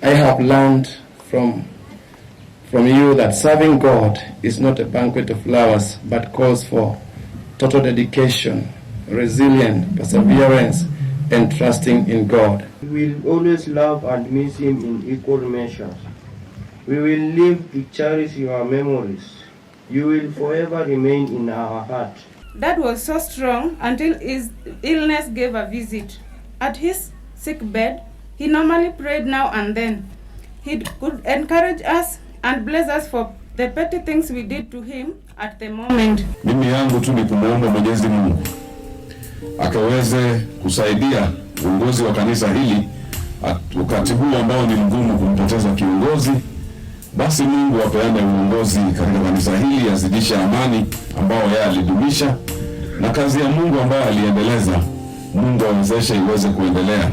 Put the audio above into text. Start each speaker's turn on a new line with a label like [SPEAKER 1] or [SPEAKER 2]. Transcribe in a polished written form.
[SPEAKER 1] I have learned from you that serving God is not a banquet of flowers, but calls for total dedication, resilience, perseverance, and trusting in God.
[SPEAKER 2] We will always love and miss him in equal measures. We will live to cherish your memories. You will forever remain in our heart.
[SPEAKER 3] Dad was so strong until his illness gave a visit. At his sick bed, he normally prayed now and then. He could encourage us and bless us for the petty things we did to him at the moment.
[SPEAKER 4] Mimi yangu tu ni kumuomba Mwenyezi Mungu akaweze kusaidia uongozi wa kanisa hili wakati huu ambao ni mgumu kumpoteza kiongozi. Basi Mungu apeane uongozi katika kanisa hili, azidishe amani ambao yeye alidumisha, na kazi ya Mungu ambayo aliendeleza, Mungu awezeshe iweze kuendelea.